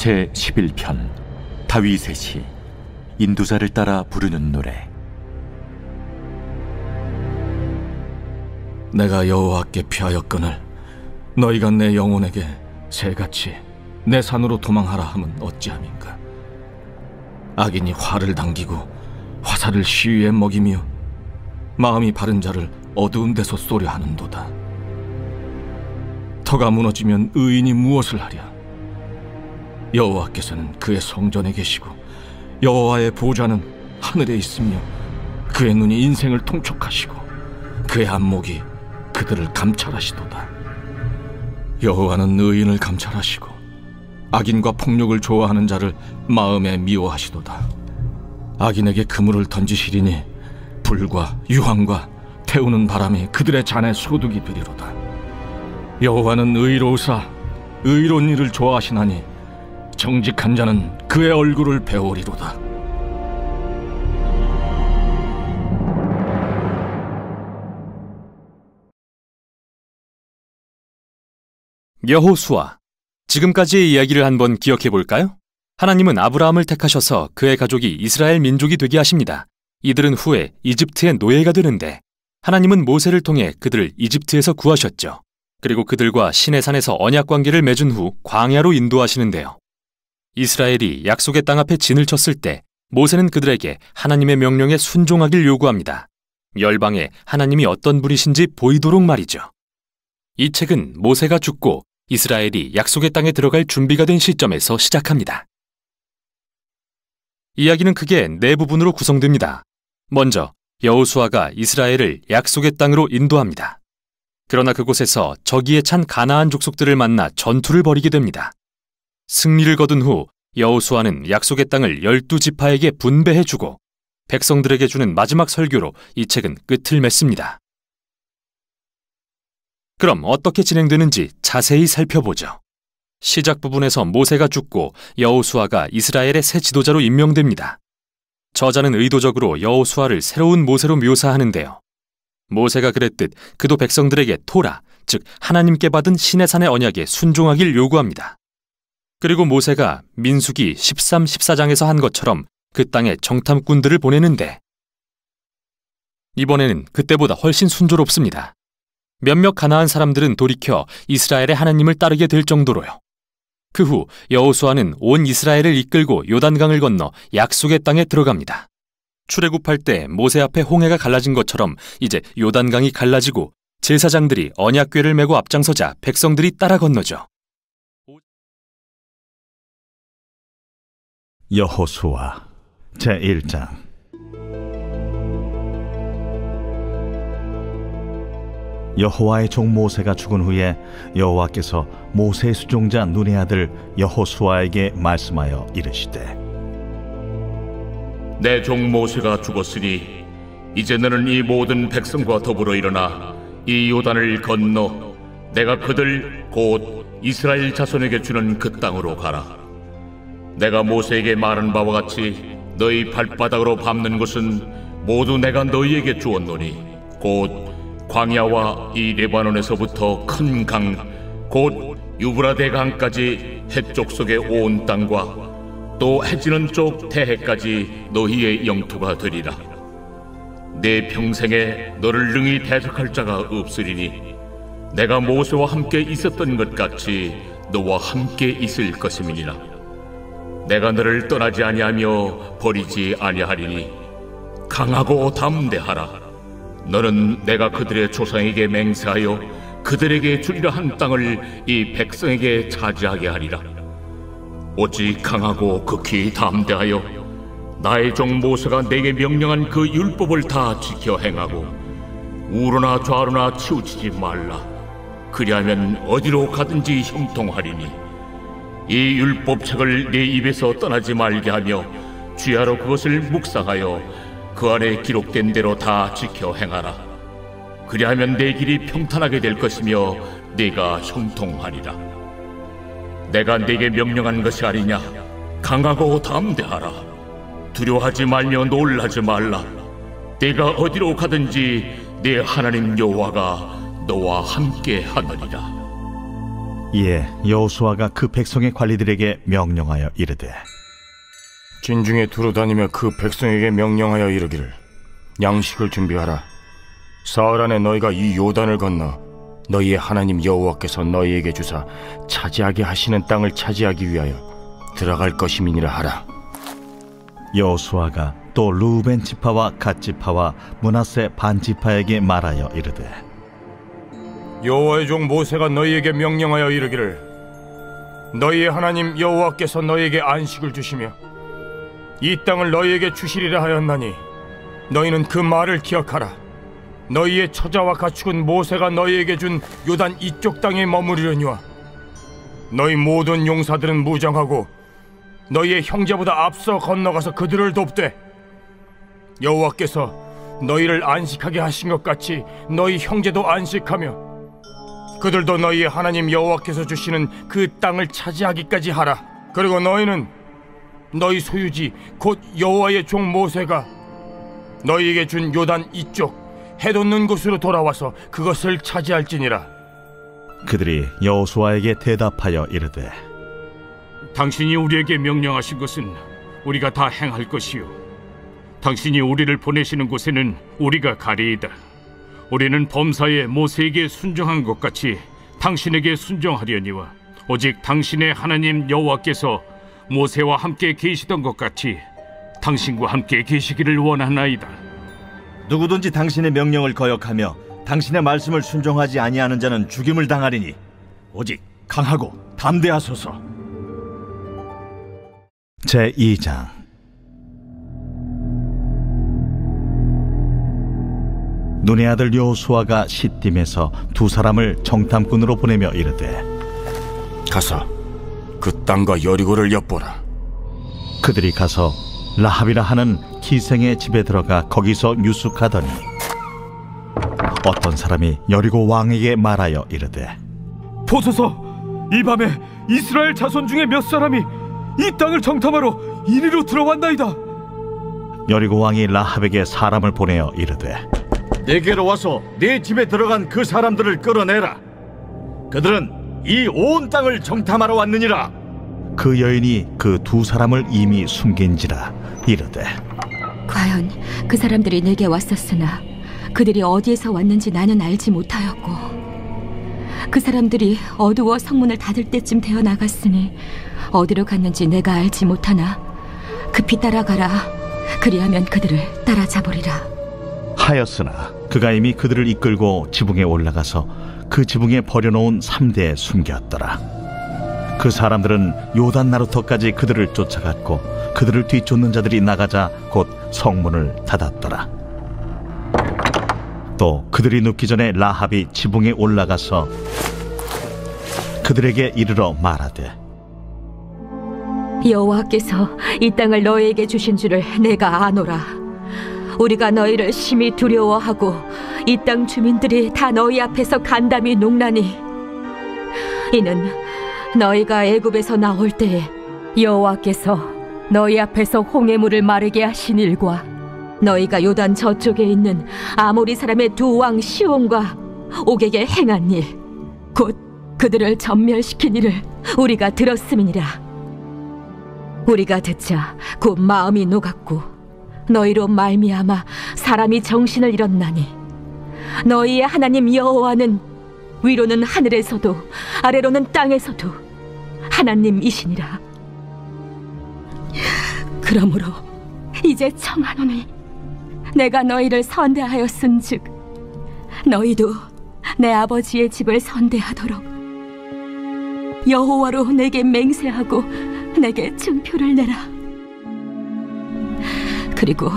제11편 다윗의 시. 인도자를 따라 부르는 노래. 내가 여호와께 피하였거늘 너희가 내 영혼에게 새같이 내 산으로 도망하라 함은 어찌함인가. 악인이 활을 당기고 화살을 시위에 먹이며 마음이 바른 자를 어두운 데서 쏘려 하는도다. 터가 무너지면 의인이 무엇을 하랴. 여호와께서는 그의 성전에 계시고 여호와의 보좌는 하늘에 있으며 그의 눈이 인생을 통촉하시고 그의 안목이 그들을 감찰하시도다. 여호와는 의인을 감찰하시고 악인과 폭력을 좋아하는 자를 마음에 미워하시도다. 악인에게 그물을 던지시리니 불과 유황과 태우는 바람이 그들의 잔에 소득이 되리로다. 여호와는 의로우사 의로운 일을 좋아하시나니 정직한 자는 그의 얼굴을 배우리로다. 여호수아. 지금까지의 이야기를 한번 기억해 볼까요? 하나님은 아브라함을 택하셔서 그의 가족이 이스라엘 민족이 되게 하십니다. 이들은 후에 이집트의 노예가 되는데 하나님은 모세를 통해 그들을 이집트에서 구하셨죠. 그리고 그들과 시내산에서 언약 관계를 맺은 후 광야로 인도하시는데요. 이스라엘이 약속의 땅 앞에 진을 쳤을 때 모세는 그들에게 하나님의 명령에 순종하길 요구합니다. 열방에 하나님이 어떤 분이신지 보이도록 말이죠. 이 책은 모세가 죽고 이스라엘이 약속의 땅에 들어갈 준비가 된 시점에서 시작합니다. 이야기는 크게 네 부분으로 구성됩니다. 먼저 여호수아가 이스라엘을 약속의 땅으로 인도합니다. 그러나 그곳에서 저기에 찬 가나안 족속들을 만나 전투를 벌이게 됩니다. 승리를 거둔 후 여호수아는 약속의 땅을 12지파에게 분배해주고 백성들에게 주는 마지막 설교로 이 책은 끝을 맺습니다. 그럼 어떻게 진행되는지 자세히 살펴보죠. 시작 부분에서 모세가 죽고 여호수아가 이스라엘의 새 지도자로 임명됩니다. 저자는 의도적으로 여호수아를 새로운 모세로 묘사하는데요. 모세가 그랬듯 그도 백성들에게 토라, 즉 하나님께 받은 시내산의 언약에 순종하길 요구합니다. 그리고 모세가 민수기 13, 14장에서 한 것처럼 그 땅에 정탐꾼들을 보내는데 이번에는 그때보다 훨씬 순조롭습니다. 몇몇 가나안 사람들은 돌이켜 이스라엘의 하나님을 따르게 될 정도로요. 그 후 여호수아는 온 이스라엘을 이끌고 요단강을 건너 약속의 땅에 들어갑니다. 출애굽할 때 모세 앞에 홍해가 갈라진 것처럼 이제 요단강이 갈라지고 제사장들이 언약궤를 메고 앞장서자 백성들이 따라 건너죠. 여호수아 제1장. 여호와의 종 모세가 죽은 후에 여호와께서 모세의 수종자 눈의 아들 여호수아에게 말씀하여 이르시되, 내 종 모세가 죽었으니 이제 너는 이 모든 백성과 더불어 일어나 이 요단을 건너 내가 그들 곧 이스라엘 자손에게 주는 그 땅으로 가라. 내가 모세에게 말한 바와 같이 너희 발바닥으로 밟는 것은 모두 내가 너희에게 주었노니 곧 광야와 이 레바논에서부터 큰 강 곧 유브라데 강까지 해쪽 속의 온 땅과 또 해지는 쪽 태해까지 너희의 영토가 되리라. 내 평생에 너를 능히 대적할 자가 없으리니 내가 모세와 함께 있었던 것 같이 너와 함께 있을 것임이니라. 내가 너를 떠나지 아니하며 버리지 아니하리니 강하고 담대하라. 너는 내가 그들의 조상에게 맹세하여 그들에게 주리라 한 땅을 이 백성에게 차지하게 하리라. 오직 강하고 극히 담대하여 나의 종 모세가 내게 명령한 그 율법을 다 지켜 행하고 우로나 좌로나 치우치지 말라. 그리하면 어디로 가든지 형통하리니 이 율법책을 내 입에서 떠나지 말게 하며 주야로 그것을 묵상하여 그 안에 기록된 대로 다 지켜 행하라. 그리하면 내 길이 평탄하게 될 것이며 네가 형통하리라. 내가 네게 명령한 것이 아니냐. 강하고 담대하라. 두려워하지 말며 놀라지 말라. 네가 어디로 가든지 네 하나님 여호와가 너와 함께 하느니라. 이에 여호수아가 그 백성의 관리들에게 명령하여 이르되 진중에 두루다니며 그 백성에게 명령하여 이르기를 양식을 준비하라. 사흘 안에 너희가 이 요단을 건너 너희의 하나님 여호와께서 너희에게 주사 차지하게 하시는 땅을 차지하기 위하여 들어갈 것임이니라 하라. 여호수아가 또 르우벤 지파와 갓 지파와 므낫세 반 지파에게 말하여 이르되 여호와의 종 모세가 너희에게 명령하여 이르기를 너희의 하나님 여호와께서 너희에게 안식을 주시며 이 땅을 너희에게 주시리라 하였나니 너희는 그 말을 기억하라. 너희의 처자와 가축은 모세가 너희에게 준 요단 이쪽 땅에 머무르려니와 너희 모든 용사들은 무장하고 너희의 형제보다 앞서 건너가서 그들을 돕되 여호와께서 너희를 안식하게 하신 것 같이 너희 형제도 안식하며 그들도 너희의 하나님 여호와께서 주시는 그 땅을 차지하기까지 하라. 그리고 너희는 너희 소유지 곧 여호와의 종 모세가 너희에게 준 요단 이쪽 해돋는 곳으로 돌아와서 그것을 차지할지니라. 그들이 여호수아에게 대답하여 이르되 당신이 우리에게 명령하신 것은 우리가 다 행할 것이요 당신이 우리를 보내시는 곳에는 우리가 가리이다. 우리는 범사에 모세에게 순종한 것 같이 당신에게 순종하려니와 오직 당신의 하나님 여호와께서 모세와 함께 계시던 것 같이 당신과 함께 계시기를 원하나이다. 누구든지 당신의 명령을 거역하며 당신의 말씀을 순종하지 아니하는 자는 죽임을 당하리니 오직 강하고 담대하소서. 제2장 눈의 아들 여호수아가 시딤에서 두 사람을 정탐꾼으로 보내며 이르되 가서 그 땅과 여리고를 엿보라. 그들이 가서 라합이라 하는 기생의 집에 들어가 거기서 유숙하더니 어떤 사람이 여리고 왕에게 말하여 이르되 보소서, 이 밤에 이스라엘 자손 중에 몇 사람이 이 땅을 정탐하러 이리로 들어왔나이다. 여리고 왕이 라합에게 사람을 보내어 이르되 내게로 와서 내 집에 들어간 그 사람들을 끌어내라. 그들은 이 온 땅을 정탐하러 왔느니라. 그 여인이 그 두 사람을 이미 숨긴지라 이르되 과연 그 사람들이 내게 왔었으나 그들이 어디에서 왔는지 나는 알지 못하였고 그 사람들이 어두워 성문을 닫을 때쯤 되어 나갔으니 어디로 갔는지 내가 알지 못하나 급히 따라가라. 그리하면 그들을 따라잡으리라 하였으나 그가 이미 그들을 이끌고 지붕에 올라가서 그 지붕에 버려놓은 3대에 숨겼더라. 그 사람들은 요단 나루터까지 그들을 쫓아갔고 그들을 뒤쫓는 자들이 나가자 곧 성문을 닫았더라. 또 그들이 눕기 전에 라합이 지붕에 올라가서 그들에게 이르러 말하되 여호와께서 이 땅을 너희에게 주신 줄을 내가 아노라. 우리가 너희를 심히 두려워하고 이 땅 주민들이 다 너희 앞에서 간담이 농나니 이는 너희가 애굽에서 나올 때에 여호와께서 너희 앞에서 홍해물을 마르게 하신 일과 너희가 요단 저쪽에 있는 아모리 사람의 두 왕 시온과 옥에게 행한 일 곧 그들을 전멸시킨 일을 우리가 들었음이니라. 우리가 듣자 곧 마음이 녹았고 너희로 말미암아 사람이 정신을 잃었나니 너희의 하나님 여호와는 위로는 하늘에서도 아래로는 땅에서도 하나님이시니라. 그러므로 이제 청하노니 내가 너희를 선대하였은즉 너희도 내 아버지의 집을 선대하도록 여호와로 내게 맹세하고 내게 증표를 내라. 그리고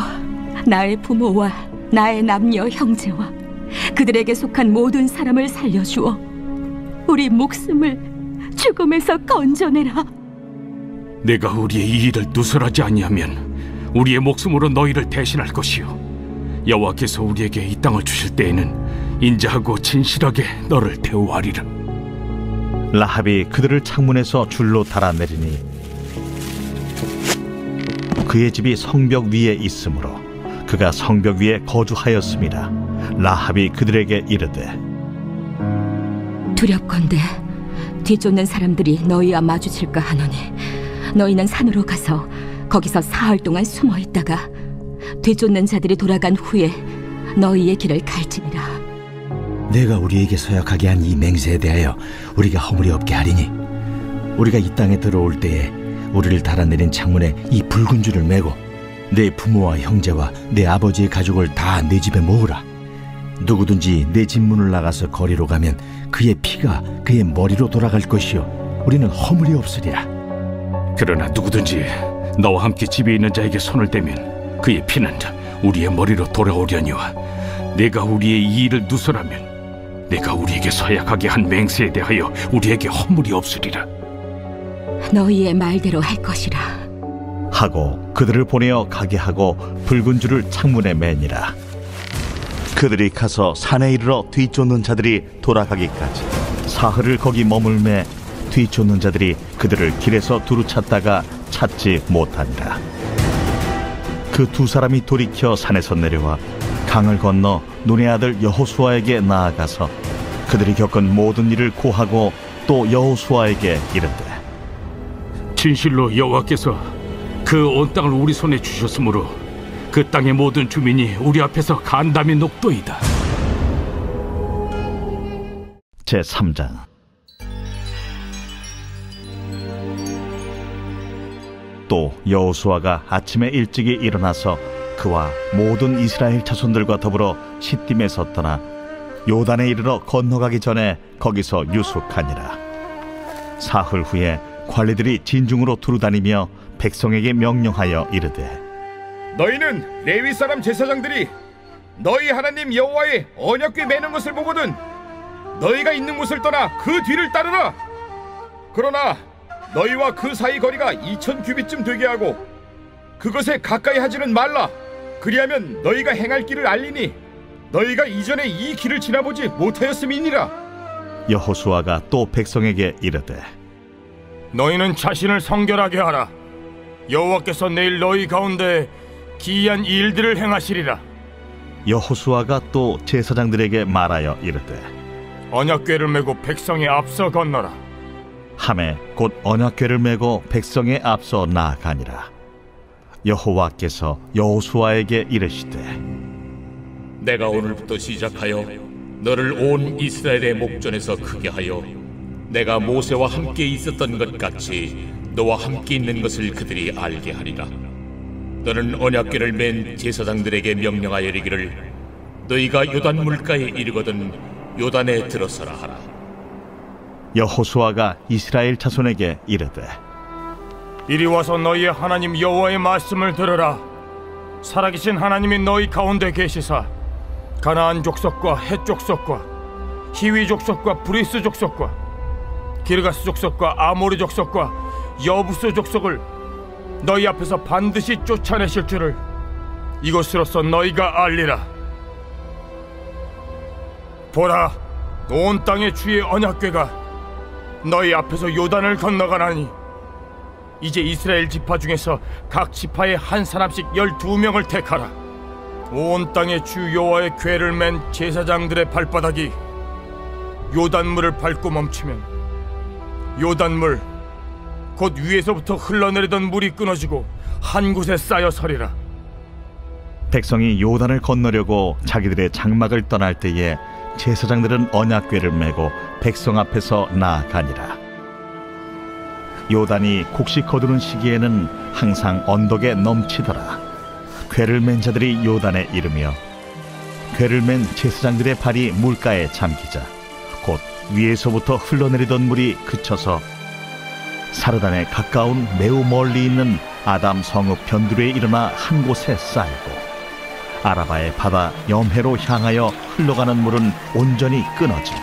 나의 부모와 나의 남녀 형제와 그들에게 속한 모든 사람을 살려주어 우리 목숨을 죽음에서 건져내라. 내가 우리의 이 일을 누설하지 아니하면 우리의 목숨으로 너희를 대신할 것이요 여호와께서 우리에게 이 땅을 주실 때에는 인자하고 진실하게 너를 대우하리라. 라합이 그들을 창문에서 줄로 달아내리니 그의 집이 성벽 위에 있으므로 그가 성벽 위에 거주하였습니다. 라합이 그들에게 이르되 두렵건대 뒤쫓는 사람들이 너희와 마주칠까 하노니 너희는 산으로 가서 거기서 사흘 동안 숨어 있다가 뒤쫓는 자들이 돌아간 후에 너희의 길을 갈지니라. 내가 우리에게 서약하게 한 이 맹세에 대하여 우리가 허물이 없게 하리니 우리가 이 땅에 들어올 때에 우리를 달아내린 창문에 이 붉은 줄을 매고 내 부모와 형제와 내 아버지의 가족을 다 내 집에 모으라. 누구든지 내 집 문을 나가서 거리로 가면 그의 피가 그의 머리로 돌아갈 것이요 우리는 허물이 없으리라. 그러나 누구든지 너와 함께 집에 있는 자에게 손을 대면 그의 피는 우리의 머리로 돌아오려니와 내가 우리의 이 일을 누설하면 내가 우리에게 서약하게 한 맹세에 대하여 우리에게 허물이 없으리라. 너희의 말대로 할 것이라 하고 그들을 보내어 가게 하고 붉은 줄을 창문에 매니라. 그들이 가서 산에 이르러 뒤쫓는 자들이 돌아가기까지 사흘을 거기 머물매 뒤쫓는 자들이 그들을 길에서 두루 찾다가 찾지 못하니라. 그 두 사람이 돌이켜 산에서 내려와 강을 건너 눈의 아들 여호수아에게 나아가서 그들이 겪은 모든 일을 고하고 또 여호수아에게 이르되 진실로 여호와께서 그 온 땅을 우리 손에 주셨으므로 그 땅의 모든 주민이 우리 앞에서 간담이 높도이다. 제3장. 또 여호수아가 아침에 일찍이 일어나서 그와 모든 이스라엘 자손들과 더불어 시딤에서 떠나 요단에 이르러 건너가기 전에 거기서 유숙하니라. 사흘 후에 관리들이 진중으로 두루다니며 백성에게 명령하여 이르되 너희는 레위 사람 제사장들이 너희 하나님 여호와의 언약궤 매는 것을 보거든 너희가 있는 곳을 떠나 그 뒤를 따르라. 그러나 너희와 그 사이 거리가 2000 규빗쯤 되게 하고 그것에 가까이 하지는 말라. 그리하면 너희가 행할 길을 알리니 너희가 이전에 이 길을 지나보지 못하였음이니라. 여호수아가 또 백성에게 이르되 너희는 자신을 성결하게 하라. 여호와께서 내일 너희 가운데 기이한 일들을 행하시리라. 여호수아가 또 제사장들에게 말하여 이르되 언약궤를 메고 백성의 앞서 건너라. 하매 곧 언약궤를 메고 백성의 앞서 나아가니라. 여호와께서 여호수아에게 이르시되 내가 오늘부터 시작하여 너를 온 이스라엘의 목전에서 크게 하여 내가 모세와 함께 있었던 것 같이 너와 함께 있는 것을 그들이 알게 하리라. 너는 언약궤를 맨 제사장들에게 명령하여 이르기를 너희가 요단 물가에 이르거든 요단에 들어서라 하라. 여호수아가 이스라엘 자손에게 이르되 이리 와서 너희의 하나님 여호와의 말씀을 들으라. 살아계신 하나님이 너희 가운데 계시사 가나안 족속과 헷 족속과 히위 족속과 브리스 족속과 기르가스 족속과 아모리 족속과 여부스 족속을 너희 앞에서 반드시 쫓아내실 줄을 이것으로서 너희가 알리라. 보라, 온 땅의 주의 언약궤가 너희 앞에서 요단을 건너가나니 이제 이스라엘 지파 중에서 각 지파에 한 사람씩 12명을 택하라. 온 땅의 주 여호와의 궤를 맨 제사장들의 발바닥이 요단물을 밟고 멈추면 요단물 곧 위에서부터 흘러내리던 물이 끊어지고 한 곳에 쌓여 서리라. 백성이 요단을 건너려고 자기들의 장막을 떠날 때에 제사장들은 언약궤를 메고 백성 앞에서 나아가니라. 요단이 곡식 거두는 시기에는 항상 언덕에 넘치더라. 궤를 맨 자들이 요단에 이르며 궤를 맨 제사장들의 발이 물가에 잠기자 곧 위에서부터 흘러내리던 물이 그쳐서 사르단에 가까운 매우 멀리 있는 아담 성읍 변두리에 일어나 한 곳에 쌓이고 아라바의 바다 염해로 향하여 흘러가는 물은 온전히 끊어지며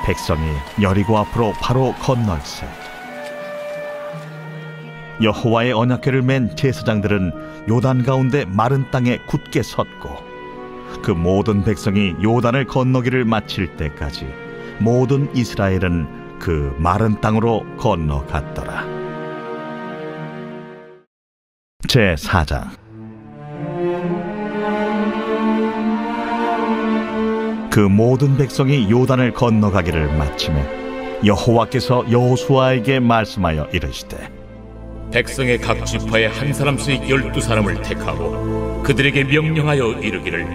백성이 여리고 앞으로 바로 건널세. 여호와의 언약궤를 맨 제사장들은 요단 가운데 마른 땅에 굳게 섰고 그 모든 백성이 요단을 건너기를 마칠 때까지 모든 이스라엘은 그 마른 땅으로 건너갔더라. 제4장. 그 모든 백성이 요단을 건너가기를 마치매 여호와께서 여호수아에게 말씀하여 이르시되 백성의 각 지파에 한 사람씩 12사람을 택하고 그들에게 명령하여 이르기를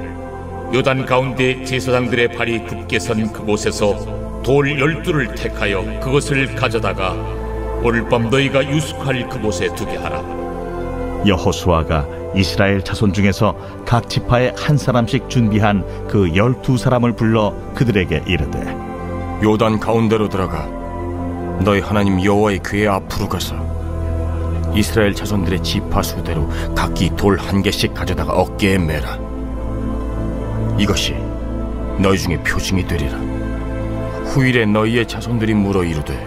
요단 가운데 제사장들의 발이 굳게 선 그곳에서 돌 12를 택하여 그것을 가져다가 오늘 밤 너희가 유숙할 그곳에 두게 하라. 여호수아가 이스라엘 자손 중에서 각 지파에 한 사람씩 준비한 그 12사람을 불러 그들에게 이르되 요단 가운데로 들어가 너희 하나님 여호와의 궤 앞으로 가서 이스라엘 자손들의 지파 수대로 각기 돌 1개씩 가져다가 어깨에 매라. 이것이 너희 중에 표징이 되리라. 후일에 너희의 자손들이 물어 이르되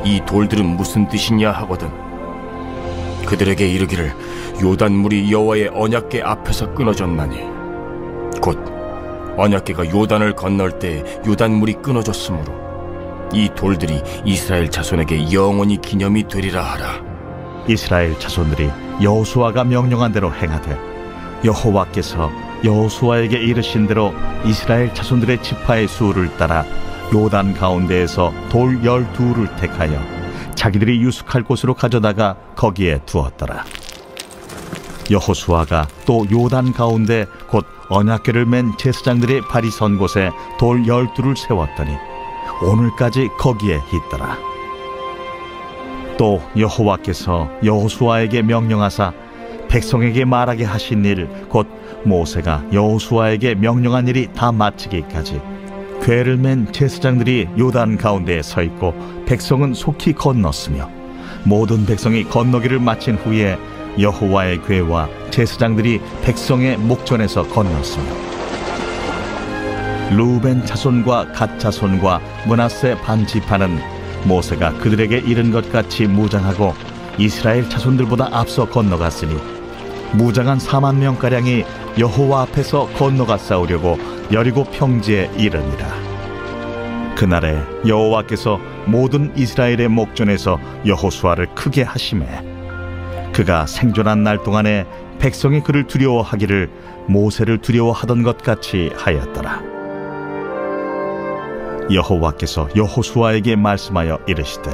이 돌들은 무슨 뜻이냐 하거든 그들에게 이르기를 요단물이 여호와의 언약궤 앞에서 끊어졌나니 곧 언약궤가 요단을 건널 때 요단물이 끊어졌으므로 이 돌들이 이스라엘 자손에게 영원히 기념이 되리라 하라. 이스라엘 자손들이 여호수아가 명령한 대로 행하되 여호와께서 여호수아에게 이르신 대로 이스라엘 자손들의 지파의 수를 따라 요단 가운데에서 돌 12를 택하여 자기들이 유숙할 곳으로 가져다가 거기에 두었더라. 여호수아가 또 요단 가운데 곧 언약궤를 맨 제사장들의 발이 선 곳에 돌 12를 세웠더니 오늘까지 거기에 있더라. 또 여호와께서 여호수아에게 명령하사 백성에게 말하게 하신 일 곧 모세가 여호수아에게 명령한 일이 다 마치기까지 궤를 맨 제사장들이 요단 가운데에 서 있고 백성은 속히 건넜으며 모든 백성이 건너기를 마친 후에 여호와의 궤와 제사장들이 백성의 목전에서 건넜으며 루벤 자손과 갓 자손과 므낫세 반 지파는 모세가 그들에게 이른 것 같이 무장하고 이스라엘 자손들보다 앞서 건너갔으니 무장한 4만 명가량이 여호와 앞에서 건너가 싸우려고 여리고 평지에 이르니라. 그날에 여호와께서 모든 이스라엘의 목전에서 여호수아를 크게 하시매 그가 생존한 날 동안에 백성이 그를 두려워하기를 모세를 두려워하던 것 같이 하였더라. 여호와께서 여호수아에게 말씀하여 이르시되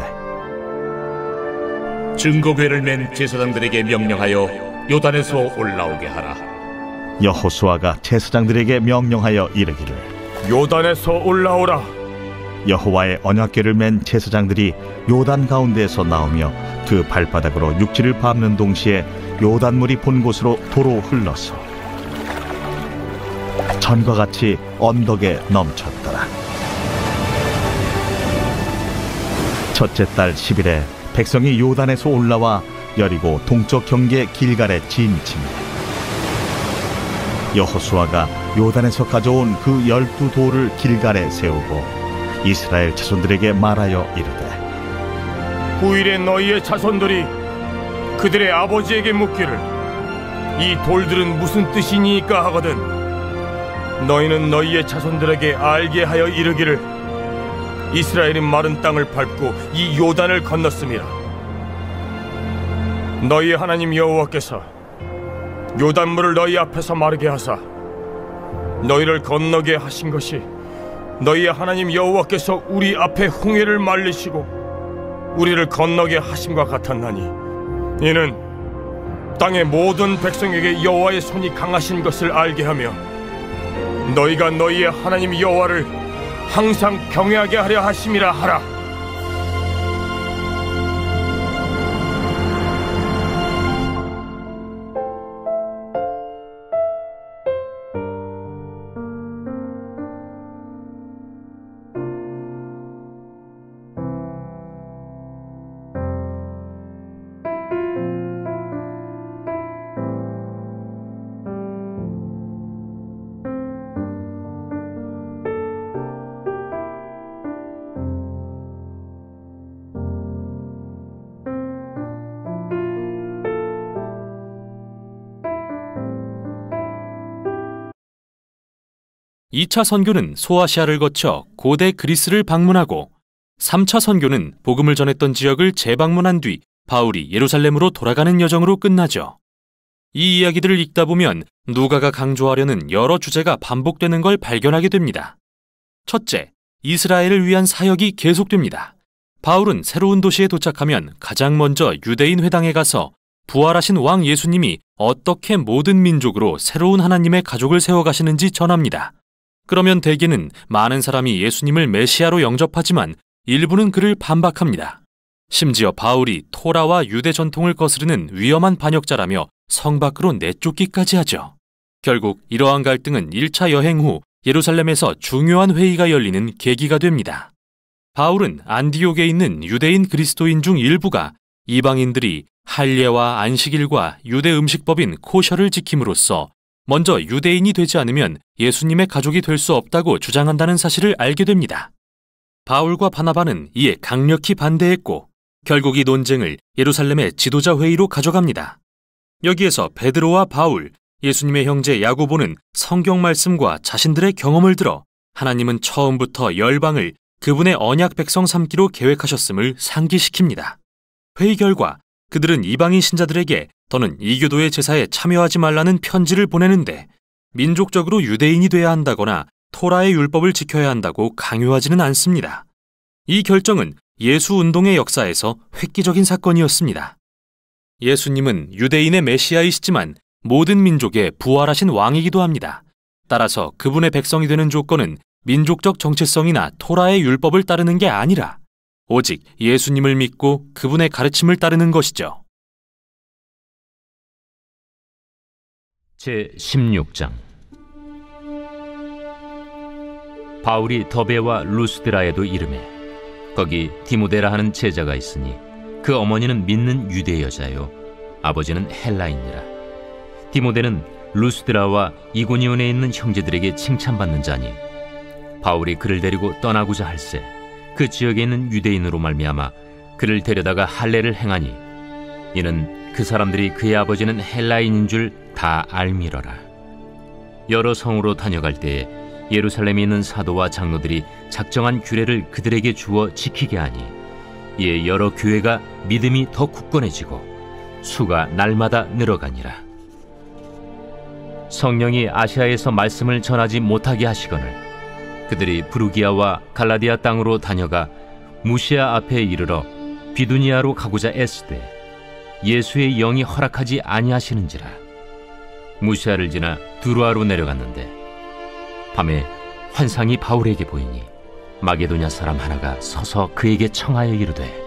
증거궤를 맨 제사장들에게 명령하여 요단에서 올라오게 하라. 여호수아가 제사장들에게 명령하여 이르기를 요단에서 올라오라. 여호와의 언약궤를 맨 제사장들이 요단 가운데에서 나오며 그 발바닥으로 육지를 밟는 동시에 요단물이 본 곳으로 도로 흘러서 전과 같이 언덕에 넘쳤더라. 첫째 달 10일에 백성이 요단에서 올라와 여리고 동쪽 경계 길갈에 진침해 여호수아가 요단에서 가져온 그 12돌을 길갈에 세우고 이스라엘 자손들에게 말하여 이르되 후일에 너희의 자손들이 그들의 아버지에게 묻기를 이 돌들은 무슨 뜻이니까 하거든 너희는 너희의 자손들에게 알게 하여 이르기를 이스라엘이 마른 땅을 밟고 이 요단을 건넜음이라. 너희의 하나님 여호와께서 요단물을 너희 앞에서 마르게 하사 너희를 건너게 하신 것이 너희의 하나님 여호와께서 우리 앞에 홍해를 말리시고 우리를 건너게 하심과 같았나니 이는 땅의 모든 백성에게 여호와의 손이 강하신 것을 알게 하며 너희가 너희의 하나님 여호와를 항상 경외하게 하려 하심이라 하라. 이 차 선교는 소아시아를 거쳐 고대 그리스를 방문하고 3차 선교는 복음을 전했던 지역을 재방문한 뒤 바울이 예루살렘으로 돌아가는 여정으로 끝나죠. 이 이야기들을 읽다 보면 누가가 강조하려는 여러 주제가 반복되는 걸 발견하게 됩니다. 첫째, 이스라엘을 위한 사역이 계속됩니다. 바울은 새로운 도시에 도착하면 가장 먼저 유대인 회당에 가서 부활하신 왕 예수님이 어떻게 모든 민족으로 새로운 하나님의 가족을 세워가시는지 전합니다. 그러면 대개는 많은 사람이 예수님을 메시아로 영접하지만 일부는 그를 반박합니다. 심지어 바울이 토라와 유대 전통을 거스르는 위험한 반역자라며 성 밖으로 내쫓기까지 하죠. 결국 이러한 갈등은 1차 여행 후 예루살렘에서 중요한 회의가 열리는 계기가 됩니다. 바울은 안디옥에 있는 유대인 그리스도인 중 일부가 이방인들이 할례와 안식일과 유대 음식법인 코셔를 지킴으로써 먼저 유대인이 되지 않으면 예수님의 가족이 될 수 없다고 주장한다는 사실을 알게 됩니다. 바울과 바나바는 이에 강력히 반대했고 결국 이 논쟁을 예루살렘의 지도자 회의로 가져갑니다. 여기에서 베드로와 바울, 예수님의 형제 야고보는 성경 말씀과 자신들의 경험을 들어 하나님은 처음부터 열방을 그분의 언약 백성 삼기로 계획하셨음을 상기시킵니다. 회의 결과 그들은 이방인 신자들에게 더는 이교도의 제사에 참여하지 말라는 편지를 보내는데 민족적으로 유대인이 돼야 한다거나 토라의 율법을 지켜야 한다고 강요하지는 않습니다. 이 결정은 예수 운동의 역사에서 획기적인 사건이었습니다. 예수님은 유대인의 메시아이시지만 모든 민족의 부활하신 왕이기도 합니다. 따라서 그분의 백성이 되는 조건은 민족적 정체성이나 토라의 율법을 따르는 게 아니라 오직 예수님을 믿고 그분의 가르침을 따르는 것이죠. 제16장 바울이 더베와 루스드라에도 이르매 거기 디모데라 하는 제자가 있으니 그 어머니는 믿는 유대 여자요 아버지는 헬라인이라. 디모데는 루스드라와 이고니온에 있는 형제들에게 칭찬받는 자니 바울이 그를 데리고 떠나고자 할세 그 지역에 있는 유대인으로 말미암아 그를 데려다가 할례를 행하니 이는 그 사람들이 그의 아버지는 헬라인인 줄 다 알미러라. 여러 성으로 다녀갈 때에 예루살렘에 있는 사도와 장로들이 작정한 규례를 그들에게 주어 지키게 하니 이에 여러 교회가 믿음이 더 굳건해지고 수가 날마다 늘어가니라. 성령이 아시아에서 말씀을 전하지 못하게 하시거늘 그들이 부르기아와 갈라디아 땅으로 다녀가 무시아 앞에 이르러 비두니아로 가고자 애쓰되 예수의 영이 허락하지 아니하시는지라. 무시아를 지나 두루아로 내려갔는데 밤에 환상이 바울에게 보이니 마게도냐 사람 하나가 서서 그에게 청하여 이르되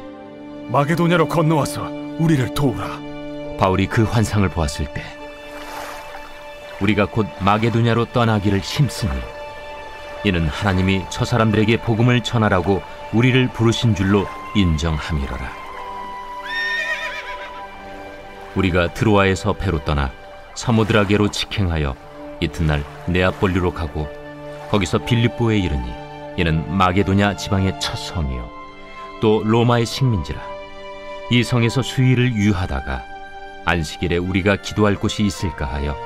마게도냐로 건너와서 우리를 도우라. 바울이 그 환상을 보았을 때 우리가 곧 마게도냐로 떠나기를 힘쓰니 이는 하나님이 저 사람들에게 복음을 전하라고 우리를 부르신 줄로 인정함이로라. 우리가 드로아에서 배로 떠나 사모드라게로 직행하여 이튿날 네아폴리로 가고 거기서 빌립보에 이르니 이는 마게도냐 지방의 첫 성이요 또 로마의 식민지라. 이 성에서 수일을 유하다가 안식일에 우리가 기도할 곳이 있을까 하여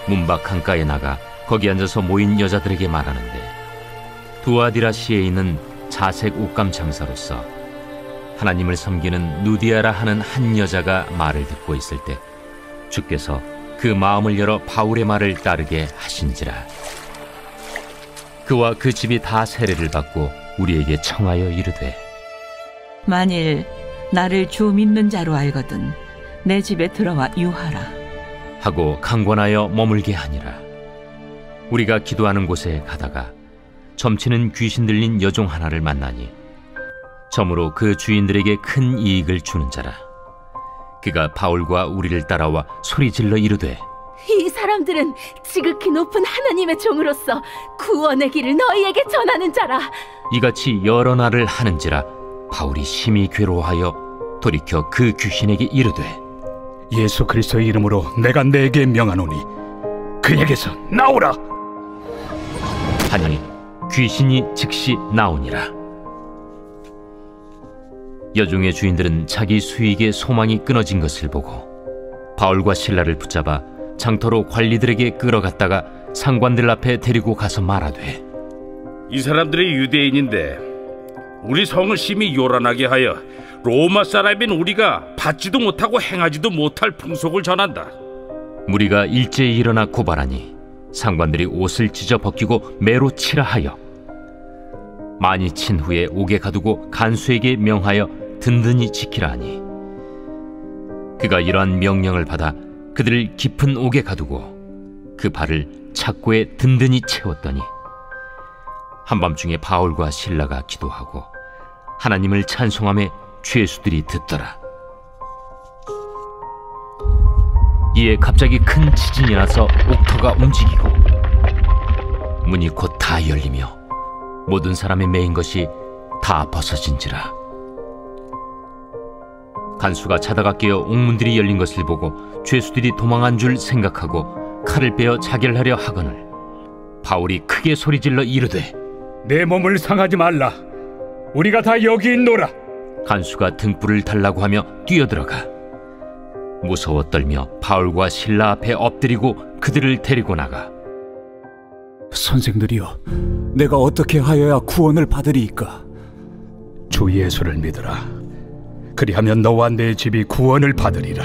문밖 강가에 나가 거기 앉아서 모인 여자들에게 말하는데 두아디라시에 있는 자색 옷감 장사로서 하나님을 섬기는 누디아라 하는 한 여자가 말을 듣고 있을 때 주께서 그 마음을 열어 바울의 말을 따르게 하신지라. 그와 그 집이 다 세례를 받고 우리에게 청하여 이르되 만일 나를 주 믿는 자로 알거든 내 집에 들어와 유하라 하고 강권하여 머물게 하니라. 우리가 기도하는 곳에 가다가 점치는 귀신 들린 여종 하나를 만나니 점으로 그 주인들에게 큰 이익을 주는 자라. 그가 바울과 우리를 따라와 소리질러 이르되 이 사람들은 지극히 높은 하나님의 종으로서 구원의 길을 너희에게 전하는 자라. 이같이 여러 날을 하는지라 바울이 심히 괴로워하여 돌이켜 그 귀신에게 이르되 예수 그리스도의 이름으로 내가 네게 명하노니 그에게서 나오라 하니 귀신이 즉시 나오니라. 여종의 주인들은 자기 수익의 소망이 끊어진 것을 보고 바울과 실라를 붙잡아 장터로 관리들에게 끌어갔다가 상관들 앞에 데리고 가서 말하되 이 사람들이 유대인인데 우리 성을 심히 요란하게 하여 로마 사람인 우리가 받지도 못하고 행하지도 못할 풍속을 전한다. 무리가 일제히 일어나 고발하니 상관들이 옷을 찢어 벗기고 매로 치라 하여 많이 친 후에 옥에 가두고 간수에게 명하여 든든히 지키라 하니 그가 이러한 명령을 받아 그들을 깊은 옥에 가두고 그 발을 착고에 든든히 채웠더니 한밤중에 바울과 실라가 기도하고 하나님을 찬송하며 죄수들이 듣더라. 이에 갑자기 큰 지진이 나서 옥터가 움직이고 문이 곧 다 열리며 모든 사람의 매인 것이 다 벗어진지라. 간수가 자다가 깨어 옥문들이 열린 것을 보고 죄수들이 도망한 줄 생각하고 칼을 빼어 자결하려 하거늘 바울이 크게 소리질러 이르되 내 몸을 상하지 말라. 우리가 다 여기 있노라. 간수가 등불을 달라고 하며 뛰어들어가 무서워 떨며 바울과 실라 앞에 엎드리고 그들을 데리고 나가 선생들이여, 내가 어떻게 하여야 구원을 받으리이까? 주 예수를 믿으라. 그리하면 너와 내 집이 구원을 받으리라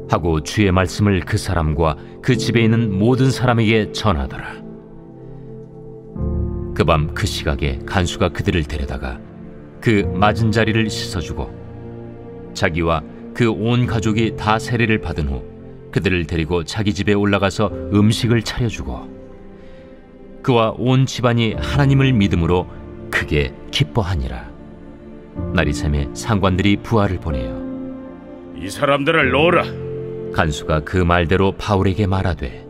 하고 주의 말씀을 그 사람과 그 집에 있는 모든 사람에게 전하더라. 그 밤 그 시각에 간수가 그들을 데려다가 그 맞은 자리를 씻어주고 자기와 그 온 가족이 다 세례를 받은 후 그들을 데리고 자기 집에 올라가서 음식을 차려주고 그와 온 집안이 하나님을 믿음으로 크게 기뻐하니라. 날이 새매 상관들이 부하를 보내어 이 사람들을 놓으라. 간수가 그 말대로 바울에게 말하되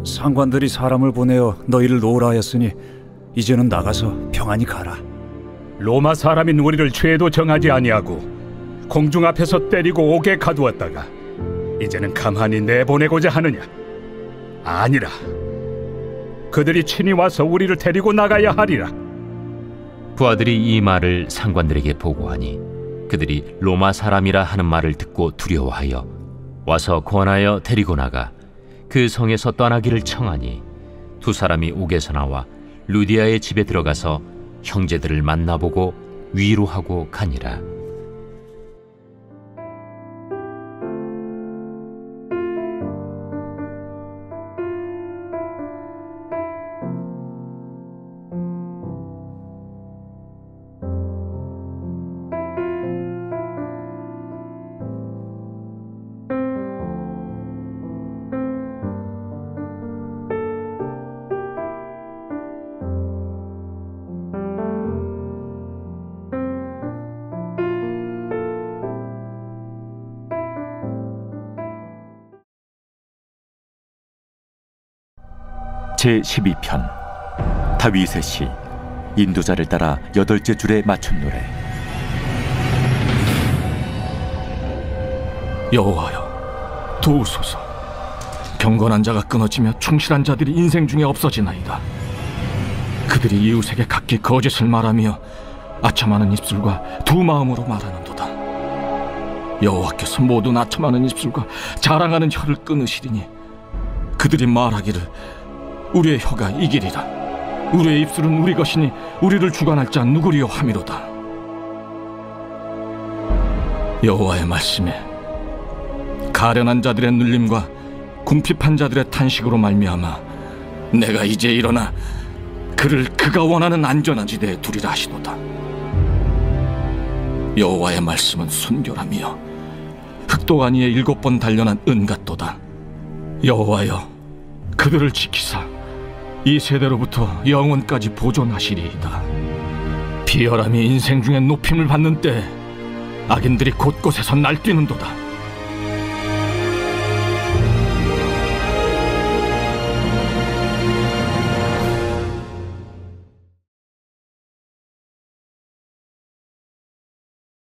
상관들이 사람을 보내어 너희를 놓으라 하였으니 이제는 나가서 평안히 가라. 로마 사람인 우리를 죄도 정하지 아니하고 공중 앞에서 때리고 옥에 가두었다가 이제는 가만히 내보내고자 하느냐? 아니라 그들이 친히 와서 우리를 데리고 나가야 하리라. 부하들이 이 말을 상관들에게 보고하니 그들이 로마 사람이라 하는 말을 듣고 두려워하여 와서 권하여 데리고 나가 그 성에서 떠나기를 청하니 두 사람이 옥에서 나와 루디아의 집에 들어가서 형제들을 만나보고 위로하고 가니라. 제12편 다윗의 시 인도자를 따라 8째 줄에 맞춘 노래. 여호와여, 도우소서. 경건한 자가 끊어지며 충실한 자들이 인생 중에 없어지나이다. 그들이 이웃에게 각기 거짓을 말하며 아첨하는 입술과 두 마음으로 말하는도다. 여호와께서 모든 아첨하는 입술과 자랑하는 혀를 끊으시리니 그들이 말하기를 우리의 혀가 이기리라. 우리의 입술은 우리 것이니 우리를 주관할 자 누구리요 하미로다. 여호와의 말씀에 가련한 자들의 눌림과 궁핍한 자들의 탄식으로 말미암아 내가 이제 일어나 그를 그가 원하는 안전한 지대에 두리라 하시도다. 여호와의 말씀은 순결하며 흑도가 위에 7번 단련한 은 같도다. 여호와여, 그들을 지키사 이 세대로부터 영원까지 보존하시리이다. 비열함이 인생 중에 높임을 받는 때 악인들이 곳곳에서 날뛰는도다.